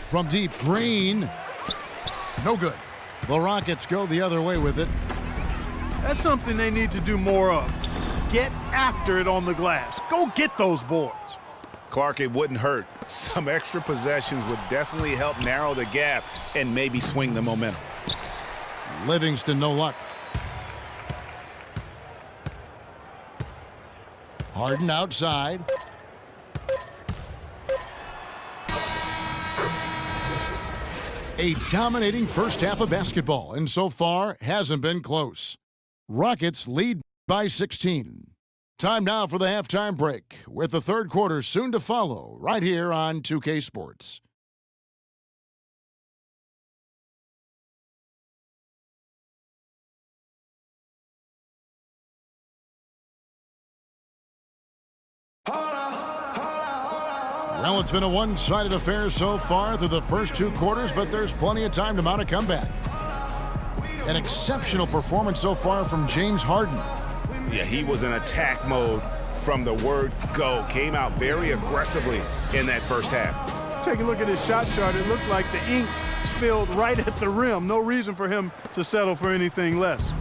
From deep, Green. No good. The Rockets go the other way with it. That's something they need to do more of. Get after it on the glass. Go get those boards. Clark, it wouldn't hurt. Some extra possessions would definitely help narrow the gap and maybe swing the momentum. Livingston, no luck. Harden outside. A dominating first half of basketball, and so far hasn't been close. Rockets lead by 16. Time now for the halftime break, with the third quarter soon to follow, right here on 2K Sports. Well, it's been a one-sided affair so far through the first two quarters, but there's plenty of time to mount a comeback. An exceptional performance so far from James Harden. Yeah, he was in attack mode from the word go. Came out very aggressively in that first half. Take a look at his shot chart. It looks like the ink spilled right at the rim. No reason for him to settle for anything less.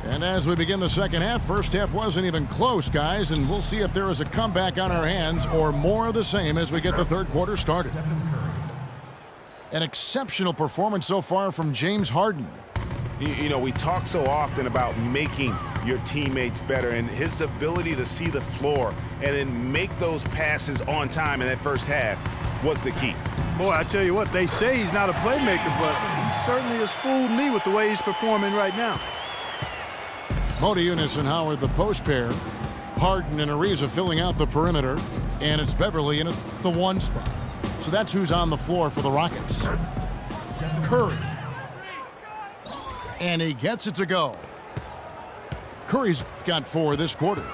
And as we begin the second half, first half wasn't even close, guys, and we'll see if there is a comeback on our hands or more of the same as we get the third quarter started. An exceptional performance so far from James Harden. You know, we talk so often about making your teammates better, and his ability to see the floor and then make those passes on time in that first half was the key. Boy, I tell you what, they say he's not a playmaker, but he certainly has fooled me with the way he's performing right now. Modiunas and Howard, the post pair. Harden and Ariza filling out the perimeter. And it's Beverly in the one spot. So that's who's on the floor for the Rockets. Curry. And he gets it to go. Curry's got 4 this quarter.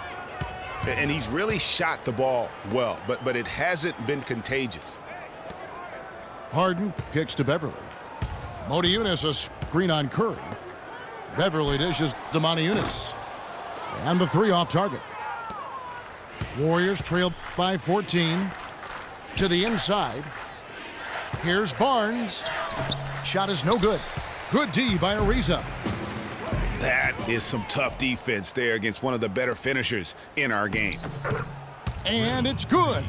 And he's really shot the ball well, but it hasn't been contagious. Harden kicks to Beverly. Modiunas a screen on Curry. Beverly dishes to Modiunas. And the 3 off target. Warriors trail by 14. To the inside. Here's Barnes. Shot is no good. Good D by Ariza. That is some tough defense there against one of the better finishers in our game. And it's good.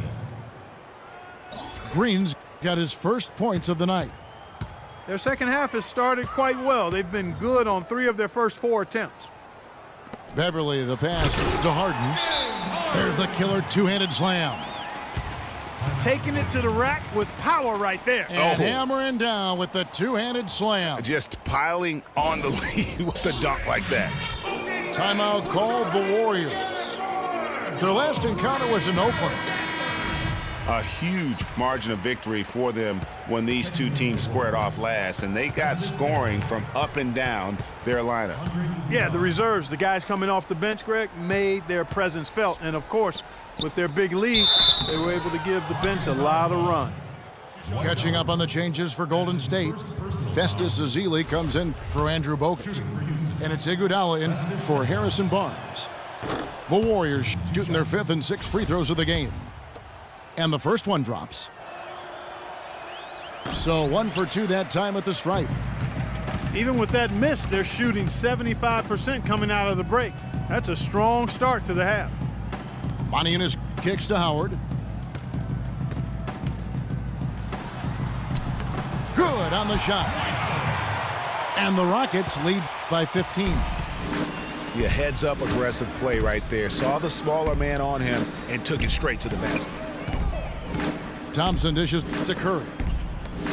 Green's got his first points of the night. Their second half has started quite well. They've been good on 3 of their first 4 attempts. Beverly, the pass to Harden. There's the killer two-handed slam. Taking it to the rack with power right there. And hammering down with the two-handed slam. Just piling on the lead with a dunk like that. Timeout called the Warriors. Their last encounter was in Oakland. A huge margin of victory for them when these two teams squared off last, and they got scoring from up and down their lineup. Yeah, the reserves, the guys coming off the bench, Greg, made their presence felt. And, of course, with their big lead, they were able to give the bench a lot of run. Catching up on the changes for Golden State, Festus Ezeli comes in for Andrew Bogut. And it's Iguodala in for Harrison Barnes. The Warriors shooting their 5th and 6th free throws of the game. And the first one drops. So 1 for 2 that time at the stripe. Even with that miss, they're shooting 75% coming out of the break. That's a strong start to the half. Modiunas kicks to Howard. Good on the shot. And the Rockets lead by 15. Yeah, heads-up aggressive play right there. Saw the smaller man on him and took it straight to the basket. Thompson dishes to Curry.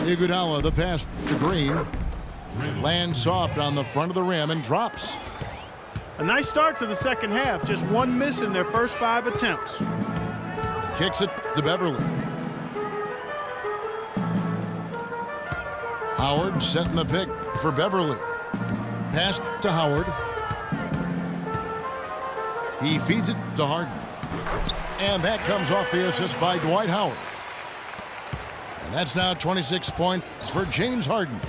Iguodala, the pass to Green. Lands soft on the front of the rim and drops. A nice start to the second half. Just 1 miss in their first 5 attempts. Kicks it to Beverly. Howard setting the pick for Beverly. Pass to Howard. He feeds it to Harden. And that comes off the assist by Dwight Howard. And that's now 26 points for James Harden.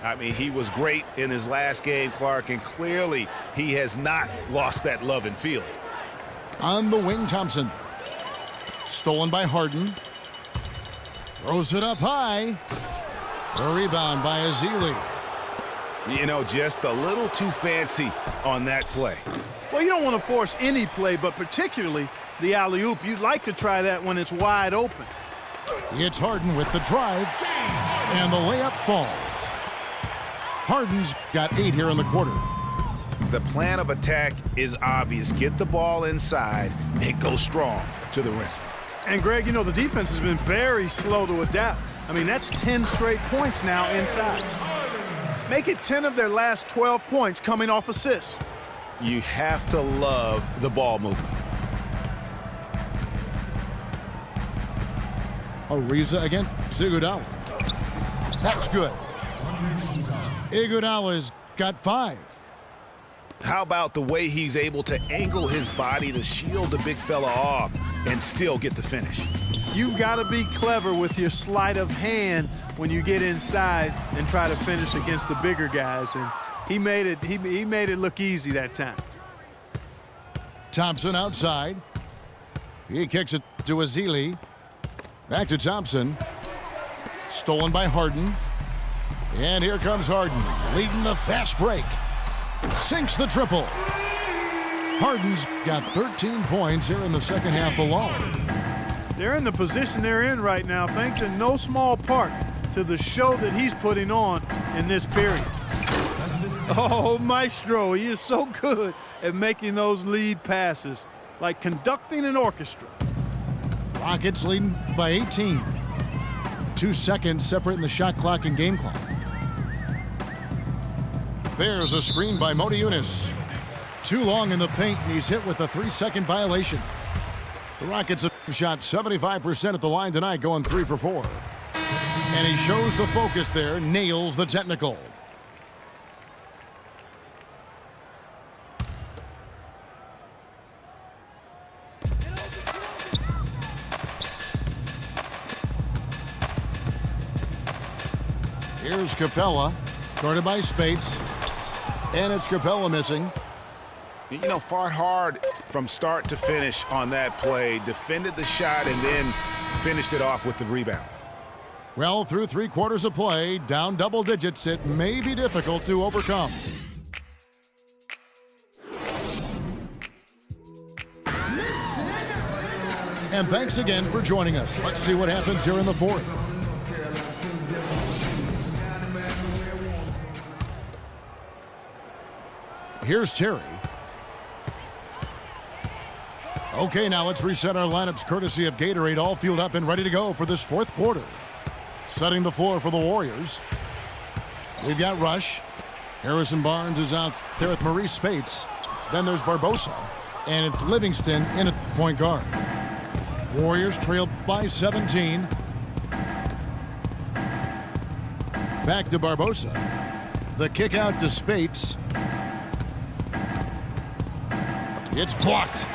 I mean, he was great in his last game, Clark, and clearly he has not lost that love and field. On the wing, Thompson. Stolen by Harden. Throws it up high. A rebound by Ezeli. You know, just a little too fancy on that play. Well, you don't want to force any play, but particularly the alley-oop. You'd like to try that when it's wide open. It's Harden with the drive, and the layup falls. Harden's got 8 here in the quarter. The plan of attack is obvious. Get the ball inside and go strong to the rim. And, Greg, you know, the defense has been very slow to adapt. I mean, that's 10 straight points now inside. Make it 10 of their last 12 points coming off assists. You have to love the ball movement. Ariza against Iguodala. That's good. Iguodala's got 5. How about the way he's able to angle his body to shield the big fella off and still get the finish? You've got to be clever with your sleight of hand when you get inside and try to finish against the bigger guys. And he made it look easy that time. Thompson outside. He kicks it to Ezeli. Back to Thompson. Stolen by Harden. And here comes Harden, leading the fast break. Sinks the triple. Harden's got 13 points here in the second half alone. They're in the position they're in right now, thanks in no small part to the show that he's putting on in this period. Oh, Maestro, he is so good at making those lead passes, like conducting an orchestra. Rockets leading by 18. 2 seconds separating the shot clock and game clock. There's a screen by Motiejunas. Too long in the paint, and he's hit with a 3-second violation. The Rockets have shot 75% at the line tonight, going 3 for 4. And he shows the focus there, nails the technical. Here's Capella, guarded by Spates. And it's Capella missing. You know, fought hard from start to finish on that play, defended the shot, and then finished it off with the rebound. Well, through 3 quarters of play, down double digits, it may be difficult to overcome. And thanks again for joining us. Let's see what happens here in the 4th. Here's Terry. Okay, now let's reset our lineups courtesy of Gatorade, all fueled up and ready to go for this 4th quarter. Setting the floor for the Warriors. We've got Rush. Harrison Barnes is out there with Maurice Spates. Then there's Barbosa. And it's Livingston in at point guard. Warriors trail by 17. Back to Barbosa. The kick out to Spates. It's blocked.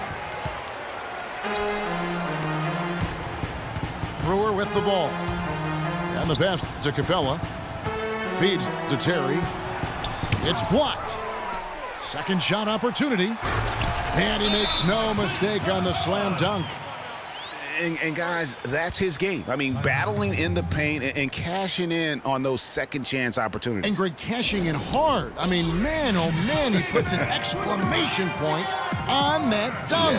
Brewer with the ball. And the pass to Capella. Feeds to Terry. It's blocked. Second shot opportunity. And he makes no mistake on the slam dunk. And guys, that's his game. I mean, battling in the paint and cashing in on those second chance opportunities. And Greg, cashing in hard. I mean, man, oh man, he puts an exclamation point on that dunk.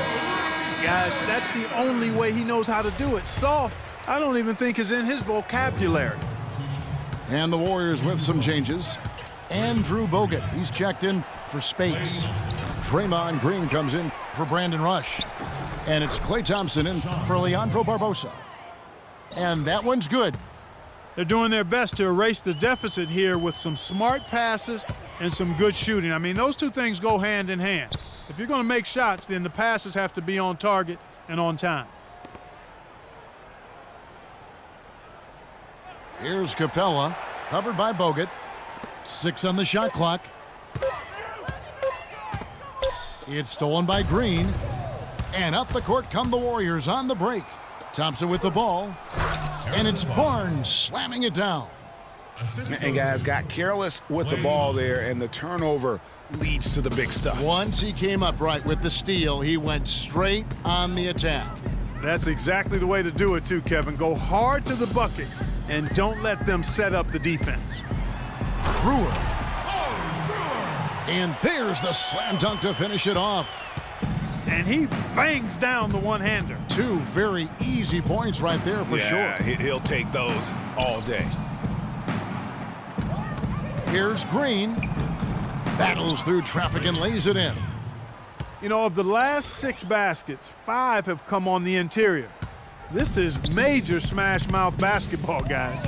Guys, that's the only way he knows how to do it. Soft, I don't even think is in his vocabulary. And the Warriors with some changes. Andrew Bogut, he's checked in for Spates. Draymond Green comes in for Brandon Rush. And it's Klay Thompson in for Leandro Barbosa. And that one's good. They're doing their best to erase the deficit here with some smart passes and some good shooting. I mean, those two things go hand in hand. If you're going to make shots, then the passes have to be on target and on time. Here's Capella, covered by Bogut. 6 on the shot clock. It's stolen by Green. And up the court come the Warriors on the break. Thompson with the ball. And it's Barnes slamming it down. And guys got careless with the ball there, and the turnover leads to the big stuff. Once he came up right with the steal, he went straight on the attack. That's exactly the way to do it too, Kevin. Go hard to the bucket and don't let them set up the defense. Brewer. And there's the slam dunk to finish it off. And he bangs down the one-hander. 2 very easy points right there for sure. Yeah, he'll take those all day. Here's Green. Battles through traffic and lays it in. You know, of the last 6 baskets, 5 have come on the interior. This is major smash mouth basketball, guys.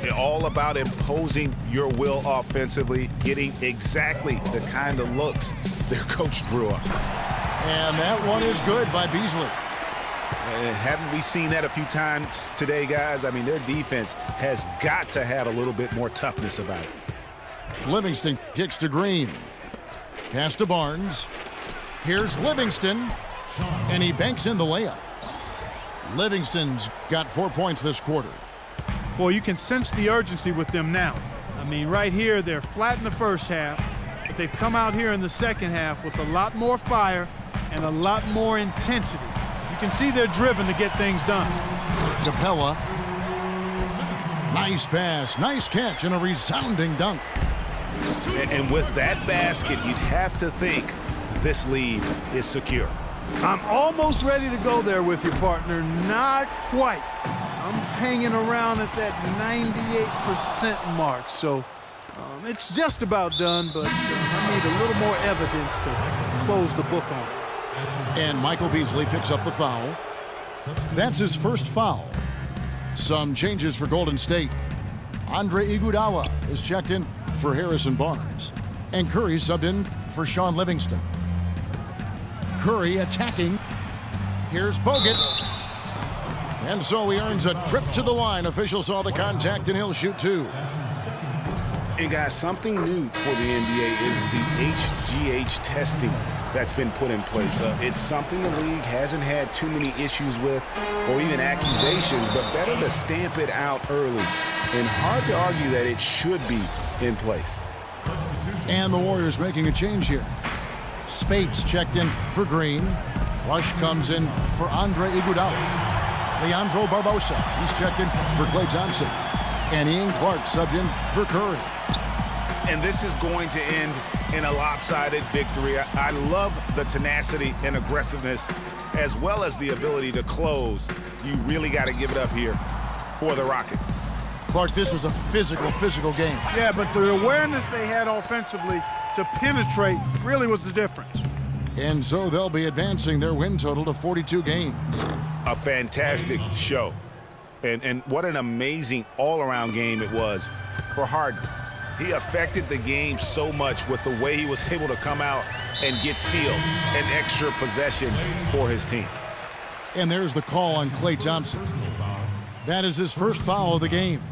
They're all about imposing your will offensively, getting exactly the kind of looks their coach drew up. And that one is good by Beasley. Haven't we seen that a few times today, guys? I mean, their defense has got to have a little bit more toughness about it. Livingston kicks to Green. Pass to Barnes. Here's Livingston. And he banks in the layup. Livingston's got 4 points this quarter. Well, you can sense the urgency with them now. I mean, right here, they're flat in the first half, but they've come out here in the second half with a lot more fire and a lot more intensity. You can see they're driven to get things done. Capella. Nice pass, nice catch, and a resounding dunk. And with that basket, you'd have to think this lead is secure. I'm almost ready to go there with you, partner. Not quite. I'm hanging around at that 98% mark, so it's just about done, but I need a little more evidence to close the book on it. And Michael Beasley picks up the foul. That's his first foul. Some changes for Golden State. Andre Iguodala is checked in for Harrison Barnes. And Curry subbed in for Sean Livingston. Curry attacking. Here's Bogut. And so he earns a trip to the line. Officials saw the contact and he'll shoot 2. And guys, something new for the NBA is the HGH testing that's been put in place. It's something the league hasn't had too many issues with or even accusations, but better to stamp it out early. And hard to argue that it should be in place. And the Warriors making a change here. Spates checked in for Green. Rush comes in for Andre Iguodala. Leandro Barbosa, he's checked in for Klay Thompson. And Ian Clark subbed in for Curry. And this is going to end in a lopsided victory. I love the tenacity and aggressiveness as well as the ability to close. You really got to give it up here for the Rockets. Clark, this was a physical game. Yeah, but the awareness they had offensively to penetrate really was the difference. And so they'll be advancing their win total to 42 games. A fantastic show. And what an amazing all-around game it was for Harden. He affected the game so much with the way he was able to come out and get steals and extra possessions for his team. And there's the call on Klay Thompson. That is his first foul of the game.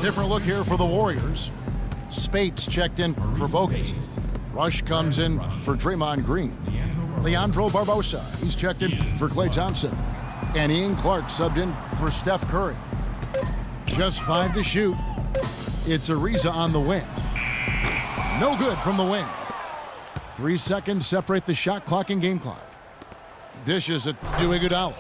Different look here for the Warriors. Spates checked in for Bogut. Rush comes in for Draymond Green. Leandro Barbosa, he's checked in for Klay Thompson. And Ian Clark subbed in for Steph Curry. Just 5 to shoot. It's Ariza on the wing. No good from the wing. 3 seconds separate the shot clock and game clock. Dishes it to Iguodala.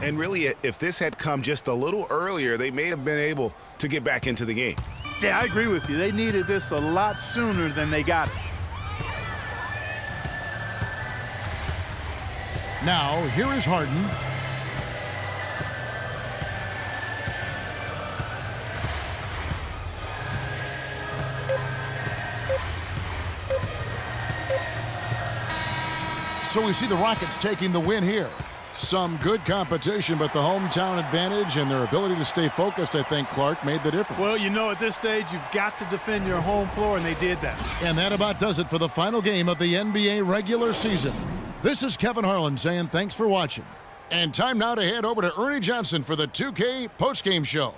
And really, if this had come just a little earlier, they may have been able to get back into the game. Yeah, I agree with you. They needed this a lot sooner than they got it. Now, here is Harden. So we see the Rockets taking the win here. Some good competition, but the hometown advantage and their ability to stay focused, I think, Clark, made the difference. Well, you know, at this stage, you've got to defend your home floor, and they did that. And that about does it for the final game of the NBA regular season. This is Kevin Harlan saying thanks for watching. And time now to head over to Ernie Johnson for the 2K postgame show.